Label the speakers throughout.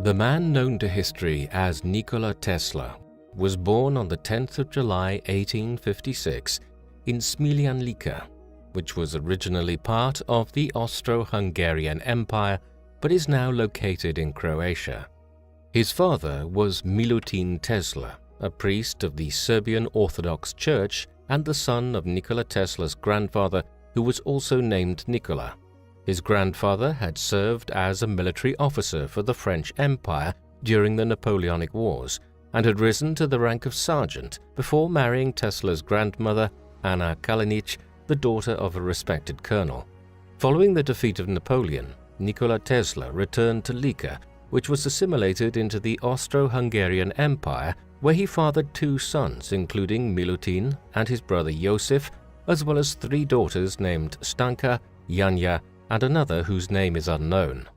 Speaker 1: The man known to history as Nikola Tesla was born on the 10th of July 1856 in Smiljan, which was originally part of the Austro-Hungarian Empire but is now located in Croatia. His father was Milutin Tesla, a priest of the Serbian Orthodox Church and the son of Nikola Tesla's grandfather, who was also named Nikola. His grandfather had served as a military officer for the French Empire during the Napoleonic Wars and had risen to the rank of sergeant before marrying Tesla's grandmother, Anna Kalinic, the daughter of a respected colonel. Following the defeat of Napoleon, Nikola Tesla returned to Lika, which was assimilated into the Austro-Hungarian Empire, where he fathered two sons, including Milutin and his brother Josif, as well as three daughters named Stanka, Janja, and another whose name is unknown.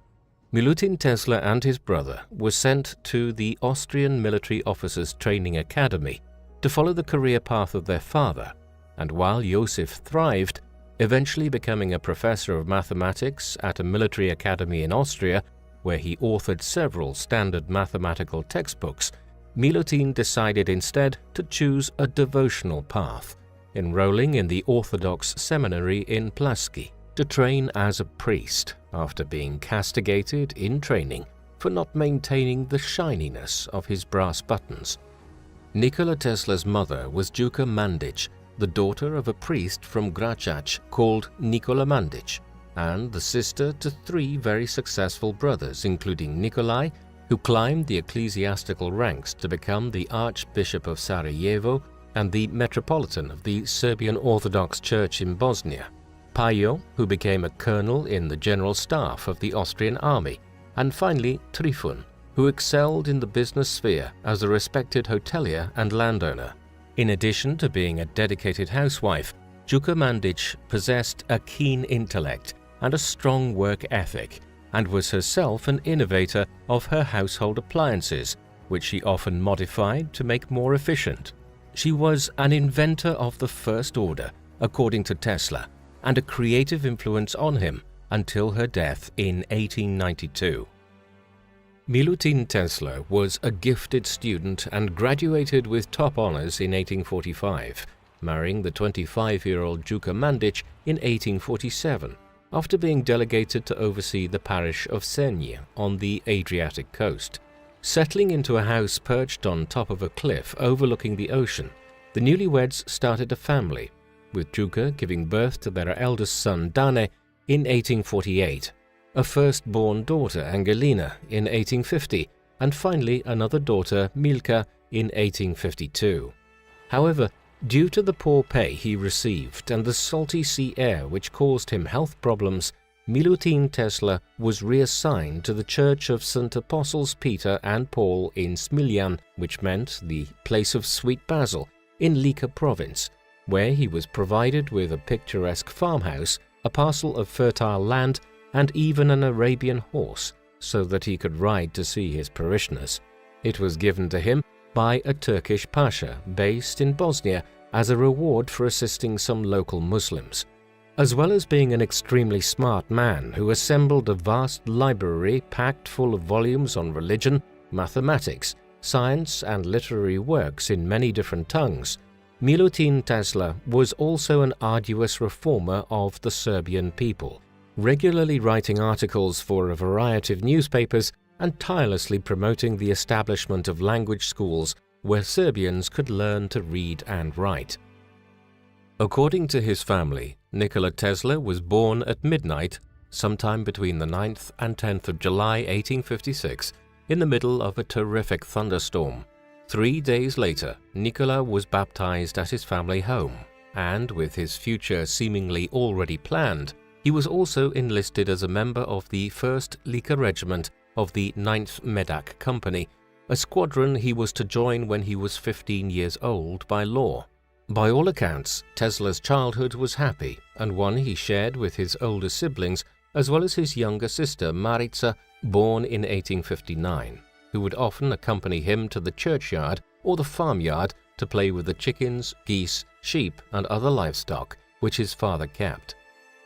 Speaker 1: Milutin Tesla and his brother were sent to the Austrian Military Officers Training Academy to follow the career path of their father, and while Josif thrived, eventually becoming a professor of mathematics at a military academy in Austria, where he authored several standard mathematical textbooks, Milutin decided instead to choose a devotional path, enrolling in the Orthodox seminary in Plaski to train as a priest after being castigated in training for not maintaining the shininess of his brass buttons. Nikola Tesla's mother was Duca Mandic, the daughter of a priest from Gračac called Nikola Mandic, and the sister to three very successful brothers, including Nikolai, who climbed the ecclesiastical ranks to become the Archbishop of Sarajevo and the Metropolitan of the Serbian Orthodox Church in Bosnia, Pajo, who became a colonel in the general staff of the Austrian army, and finally Trifun, who excelled in the business sphere as a respected hotelier and landowner. In addition to being a dedicated housewife, Duca Mandic possessed a keen intellect and a strong work ethic, and was herself an innovator of her household appliances, which she often modified to make more efficient. She was an inventor of the first order, according to Tesla, and a creative influence on him until her death in 1892. Milutin Tesla was a gifted student and graduated with top honors in 1845, marrying the 25-year-old Duca Mandic in 1847, after being delegated to oversee the parish of Senj on the Adriatic coast. Settling into a house perched on top of a cliff overlooking the ocean, the newlyweds started a family, with Duca giving birth to their eldest son Dane in 1848, a firstborn daughter Angelina in 1850, and finally another daughter Milka in 1852. However, due to the poor pay he received and the salty sea air which caused him health problems, Milutin Tesla was reassigned to the Church of St. Apostles Peter and Paul in Smiljan, which meant the place of sweet basil, in Lika province, where he was provided with a picturesque farmhouse, a parcel of fertile land, and even an Arabian horse, so that he could ride to see his parishioners. It was given to him by a Turkish pasha based in Bosnia as a reward for assisting some local Muslims. As well as being an extremely smart man who assembled a vast library packed full of volumes on religion, mathematics, science, and literary works in many different tongues, Milutin Tesla was also an arduous reformer of the Serbian people, regularly writing articles for a variety of newspapers and tirelessly promoting the establishment of language schools where Serbians could learn to read and write. According to his family, Nikola Tesla was born at midnight, sometime between the 9th and 10th of July 1856, in the middle of a terrific thunderstorm. 3 days later, Nikola was baptized at his family home, and with his future seemingly already planned, he was also enlisted as a member of the 1st Lika Regiment of the 9th Medak Company, a squadron he was to join when he was 15 years old by law. By all accounts, Tesla's childhood was happy, and one he shared with his older siblings as well as his younger sister Marica, born in 1859, who would often accompany him to the churchyard or the farmyard to play with the chickens, geese, sheep, and other livestock which his father kept.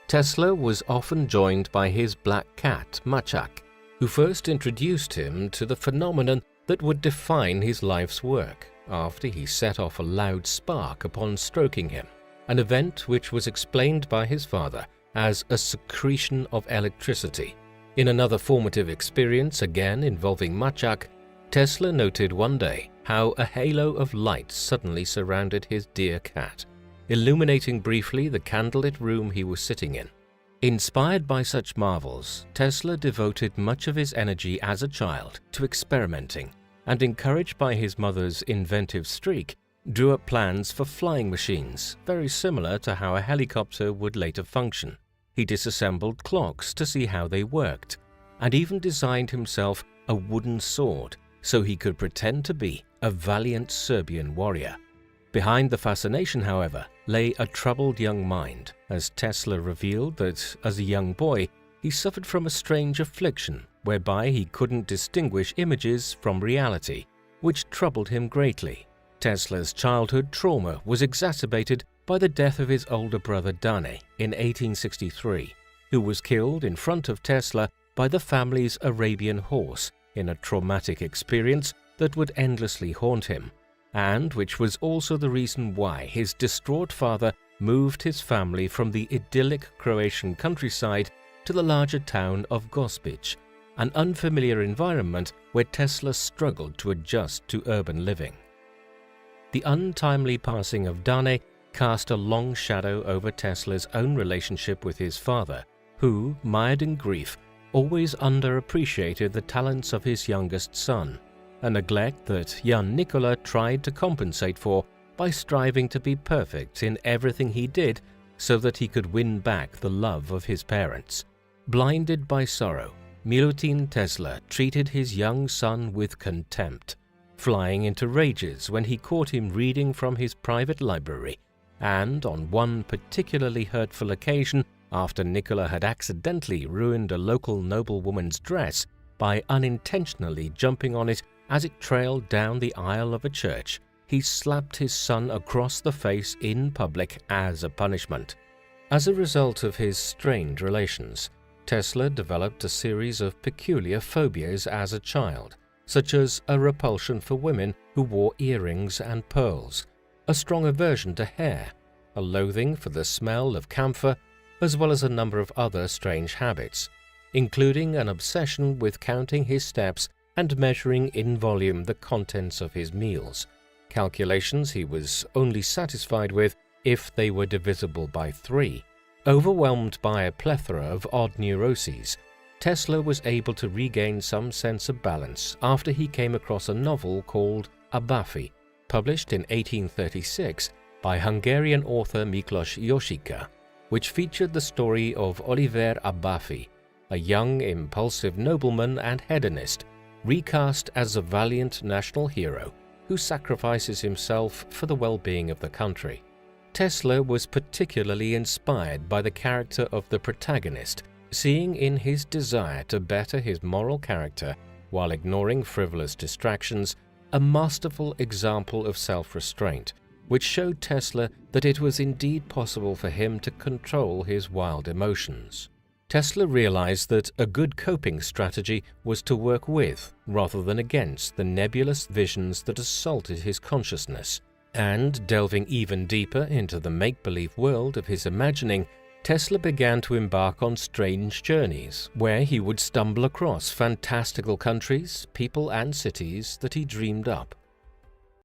Speaker 1: Tesla was often joined by his black cat, Machak, who first introduced him to the phenomenon that would define his life's work after he set off a loud spark upon stroking him, an event which was explained by his father as a secretion of electricity. In another formative experience, again involving Machak, Tesla noted one day how a halo of light suddenly surrounded his dear cat, illuminating briefly the candlelit room he was sitting in. Inspired by such marvels, Tesla devoted much of his energy as a child to experimenting, and encouraged by his mother's inventive streak, drew up plans for flying machines, very similar to how a helicopter would later function. He disassembled clocks to see how they worked, and even designed himself a wooden sword so he could pretend to be a valiant Serbian warrior. Behind the fascination, however, lay a troubled young mind, as Tesla revealed that as a young boy he suffered from a strange affliction whereby he couldn't distinguish images from reality, which troubled him greatly. Tesla's childhood trauma was exacerbated by the death of his older brother Dane in 1863, who was killed in front of Tesla by the family's Arabian horse in a traumatic experience that would endlessly haunt him, and which was also the reason why his distraught father moved his family from the idyllic Croatian countryside to the larger town of Gospić, an unfamiliar environment where Tesla struggled to adjust to urban living. The untimely passing of Dane cast a long shadow over Tesla's own relationship with his father, who, mired in grief, always underappreciated the talents of his youngest son, a neglect that young Nikola tried to compensate for by striving to be perfect in everything he did so that he could win back the love of his parents. Blinded by sorrow, Milutin Tesla treated his young son with contempt, flying into rages when he caught him reading from his private library, and on one particularly hurtful occasion, after Nikola had accidentally ruined a local noblewoman's dress by unintentionally jumping on it as it trailed down the aisle of a church, he slapped his son across the face in public as a punishment. As a result of his strained relations, Tesla developed a series of peculiar phobias as a child, such as a repulsion for women who wore earrings and pearls, a strong aversion to hair, a loathing for the smell of camphor, as well as a number of other strange habits, including an obsession with counting his steps and measuring in volume the contents of his meals, calculations he was only satisfied with if they were divisible by 3. Overwhelmed by a plethora of odd neuroses, Tesla was able to regain some sense of balance after he came across a novel called Abafi, published in 1836 by Hungarian author Miklos Josika, which featured the story of Oliver Abafi, a young, impulsive nobleman and hedonist, recast as a valiant national hero who sacrifices himself for the well-being of the country. Tesla was particularly inspired by the character of the protagonist, seeing in his desire to better his moral character while ignoring frivolous distractions a masterful example of self-restraint, which showed Tesla that it was indeed possible for him to control his wild emotions. Tesla realized that a good coping strategy was to work with rather than against the nebulous visions that assaulted his consciousness. And delving even deeper into the make-believe world of his imagining, Tesla began to embark on strange journeys where he would stumble across fantastical countries, people and cities that he dreamed up,